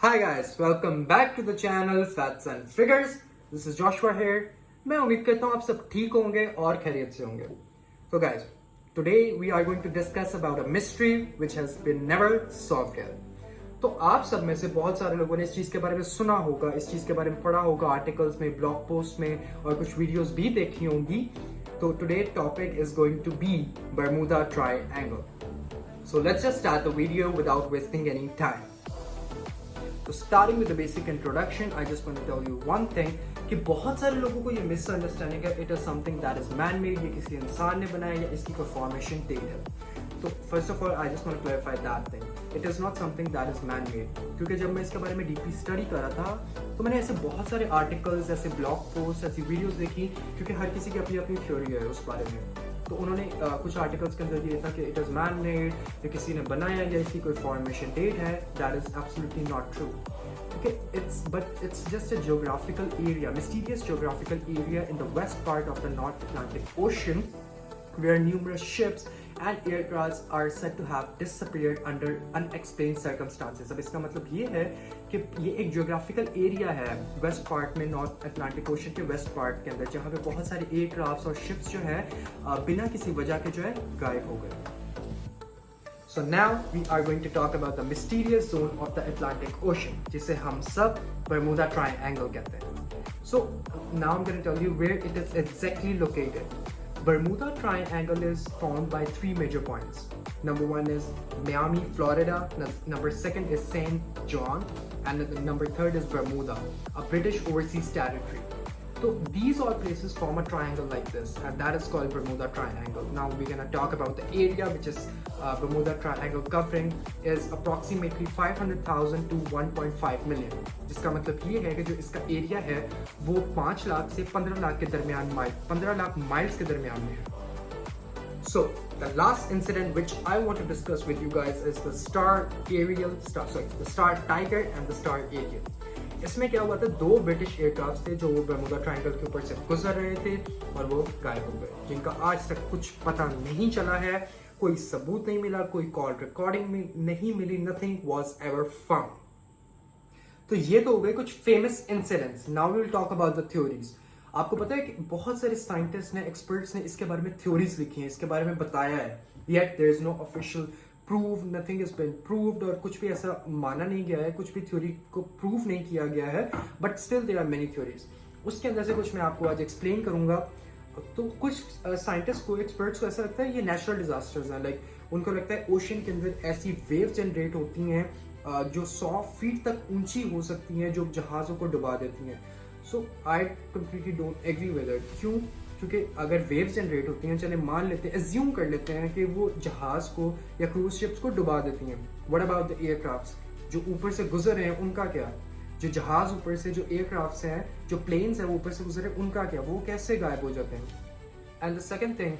Hi guys, welcome back to the channel Facts and Figures. This is Joshua here. मैं उम्मीद करता हूँ आप सब ठीक होंगे और खैरियत से होंगे. So guys, today we are going to discuss about a mystery which has been never solved yet. तो आप सब में से बहुत सारे लोगों ने इस चीज के बारे में सुना होगा, इस चीज के बारे में पढ़ा होगा आर्टिकल्स में, ब्लॉग पोस्ट में और कुछ वीडियोस भी देखी होंगी. तो today topic is going to be Bermuda Triangle. So let's just start the video without wasting any time. तो starting with the basic introduction I just want to tell you one thing कि बहुत सारे लोगों को ये misunderstanding है it is something that is man made, ये किसी इंसान ने बनाया या इसकी कोई फॉर्मेशन डेट है. तो first of all I just want to clarify that thing, it is not something that is man made. क्योंकि जब मैं इसके बारे में डीपली स्टडी कर रहा था तो मैंने ऐसे बहुत सारे आर्टिकल्स, ऐसे ब्लॉग पोस्ट, ऐसी वीडियोज देखी क्योंकि हर किसी की अपनी अपनी थ्योरी है उस बारे में. तो उन्होंने कुछ आर्टिकल्स के अंदर ये था कि इट इज मैन मेड, या किसी ने बनाया या इसकी कोई फॉर्मेशन डेट है. That is absolutely not true. Okay, it's just a geographical area, mysterious geographical area in the west part of the North Atlantic Ocean, where numerous ships and aircrafts are said to have disappeared under unexplained circumstances. अब इसका मतलब ये है कि ये एक geographical area है west part में, नॉर्थ अटलांटिक ओशन के वेस्ट पार्ट के अंदर, जहाँ पे बहुत सारे एयरक्राफ्ट्स और शिप्स जो है बिना किसी वजह के जो है गायब हो गए. So now we are going to talk about the mysterious zone of the Atlantic Ocean, जिसे हम सब Bermuda Triangle कहते हैं. So now I'm going to tell you where it is exactly located. Bermuda Triangle is formed by three major points. Number one is Miami, Florida. Number second is Saint John, and number third is Bermuda, a British overseas territory. So these all places form a triangle like this, and that is called Bermuda Triangle. Now we're gonna talk about the area which is Bermuda Triangle covering is approximately 500,000 to 1.5 million. जिसका मतलब ये है कि जो इसका area है वो 5 लाख से 15 लाख के दरमियान 15 लाख माइल्स के दरमियान में है. So the last incident which I want to discuss with you guys is the Star Tiger and the Star Ariel. इसमें क्या हुआ था, दो ब्रिटिश एयरक्राफ्ट थे जो बर्मुदा ट्रायंगल के ऊपर से गुजर रहे थे और वो गायब हो गए, जिनका आज तक कुछ पता नहीं चला है, कोई सबूत नहीं मिला, कोई कॉल रिकॉर्डिंग में नहीं मिली, नथिंग वाज एवर फाउंड. तो ये तो हो गए कुछ famous incidents. Now we will talk about the theories. आपको पता है कि बहुत सारे साइंटिस्ट ने, एक्सपर्ट्स ने इसके बारे में थ्योरीज लिखी हैं, इसके बारे में बताया है, yet there is no official prove, nothing is been proved, और कुछ भी ऐसा माना नहीं गया है, कुछ भी थ्योरी को प्रूव नहीं किया गया है, but still there are many theories. उसके अंदर से कुछ मैं आपको आज एक्सप्लेन करूंगा. तो कुछ साइंटिस्ट को, एक्सपर्ट्स को ऐसा लगता है ये नेचुरल डिजास्टर्स हैं. लाइक उनको लगता है ओशन के अंदर ऐसी वेव जनरेट होती हैं जो 100 फीट तक ऊंची हो सकती हैं, जो जहाज़ों को डुबा देती हैं. So I completely don't agree with it. क्यों? क्योंकि अगर वेव जनरेट होती हैं, चले मान लेते हैं, एज्यूम कर लेते हैं कि वो जहाज को या क्रूज शिप्स को डुबा देती हैं. व्हाट अबाउट द एयरक्राफ्ट्स जो ऊपर से गुजर रहे हैं, उनका क्या? जो जहाज ऊपर से, जो एयरक्राफ्ट्स हैं, जो प्लेन्स हैं वो ऊपर से गुजरे, उनका क्या? वो कैसे गायब हो जाते हैं? And the second thing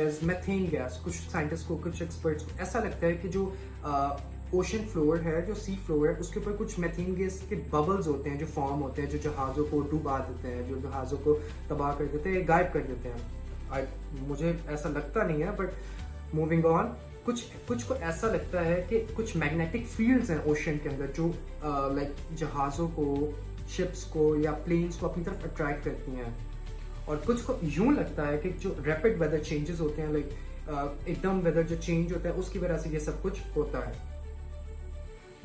is methane gas. कुछ साइंटिस्ट को, कुछ एक्सपर्ट्स को ऐसा लगता है कि जो ओशन फ्लोर है, जो सी फ्लोर है, उसके ऊपर कुछ मेथेन गैस के बबल्स होते हैं जो फॉर्म होते हैं, जो जहाज़ों को डुबा देते हैं, जो जहाज़ों को तबाह कर देते हैं, गायब कर देते हैं. मुझे ऐसा लगता नहीं है, बट मूविंग ऑन. कुछ को ऐसा लगता है कि कुछ मैग्नेटिक फील्ड्स हैं ओशन के अंदर जो लाइक जहाज़ों को, शिप्स को या प्लेन्स को अपनी तरफ अट्रैक्ट करती हैं. और कुछ को यूं लगता है कि जो रैपिड वेदर चेंजेस होते हैं, लाइक एकदम वेदर जो चेंज होता है, उसकी वजह से ये सब कुछ होता है.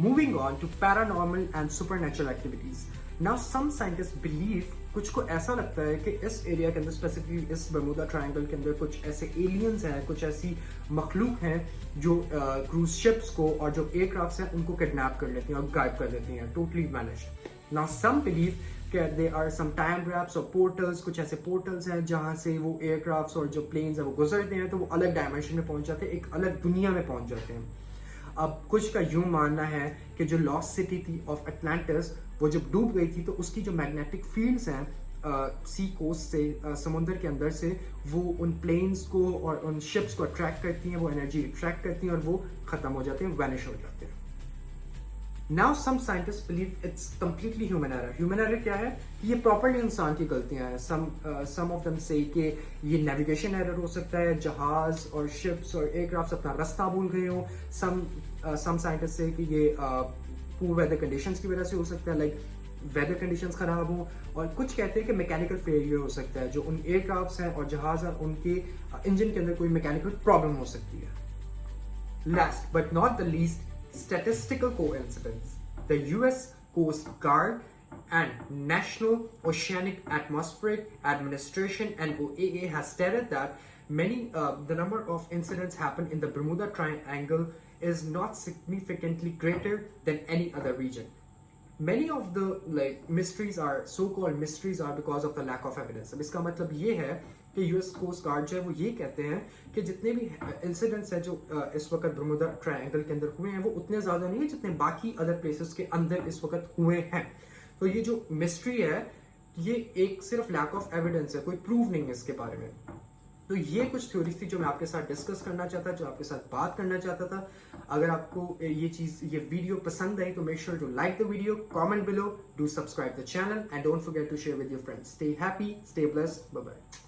Moving on to paranormal and supernatural activities. Now some scientists believe, कुछ को ऐसा लगता है कि इस एरिया के अंदर, स्पेसिफिकली इस बर्मुदा ट्रायंगल के अंदर, कुछ ऐसे एलियंस हैं, कुछ ऐसी मखलूक हैं जो क्रूज शिप्स को और जो एयरक्राफ्ट्स हैं उनको किडनैप कर लेती हैं और गायब कर देती हैं, totally vanished. Now some believe कि there are some time traps और पोर्टल्स, कुछ ऐसे पोर्टल्स हैं जहाँ से वो एयरक्राफ्ट्स और जो प्लेन्स हैं वो गुजरते हैं, तो वो अलग डायमेंशन में पहुंच जाते हैं, एक अलग दुनिया में पहुंच जाते हैं. अब कुछ का यूं मानना है कि जो लॉस्ट सिटी थी ऑफ अटलांटिस, वो जब डूब गई थी तो उसकी जो मैग्नेटिक फील्ड्स हैं सी कोस्ट से, समुद्र के अंदर से, वो उन प्लेन्स को और उन शिप्स को अट्रैक्ट करती हैं, वो एनर्जी अट्रैक्ट करती हैं और वो खत्म हो जाते हैं, वैनिश हो जाते हैं. Now some scientist believe it's completely human error. Human error क्या है? ये प्रॉपर्ली इंसान की गलतियां हैं. सम ऑफ देम से कि ये नेविगेशन एरर हो सकता है, जहाज और शिप्स और एयरक्राफ्ट अपना रास्ता भूल गए हो. सम साइंटिस्ट से कि ये पुअर वेदर कंडीशंस की वजह से हो सकता है, लाइक वेदर कंडीशंस खराब हो, और कुछ कहते हैं कि मैकेनिकल फेलियर हो सकता है, जो उन एयरक्राफ्ट्स हैं और जहाज हैं उनके इंजन के अंदर कोई मैकेनिकल प्रॉब्लम हो सकती है. Last but not the least, statistical coincidence. The US Coast Guard and National Oceanic Atmospheric Administration (NOAA) has stated that the number of incidents happen in the Bermuda Triangle is not significantly greater than any other region. Many of the mysteries are so-called mysteries are because of the lack of evidence. अब इसका मतलब ये है कि US coast guard जो है वो ये कहते हैं कि जितने भी इंसिडेंट्स हैं जो इस वक्त बर्मुदा ट्रायंगल के अंदर हुए हैं वो उतने ज़्यादा नहीं है जितने बाकी अदर प्लेसेस के अंदर इस वक्त हुए हैं. तो ये जो मिस्ट्री है ये एक सिर्फ लैक ऑफ एविडेंस है, कोई प्रूव नहीं है इसके बारे में. तो ये कुछ थ्योरीज थी जो मैं आपके साथ डिस्कस करना चाहता, जो आपके साथ बात करना चाहता था. अगर आपको ये वीडियो पसंद आई तो make sure to like the video, comment below, do subscribe the channel and don't forget to share with your friends. Stay happy, stay blessed, bye bye.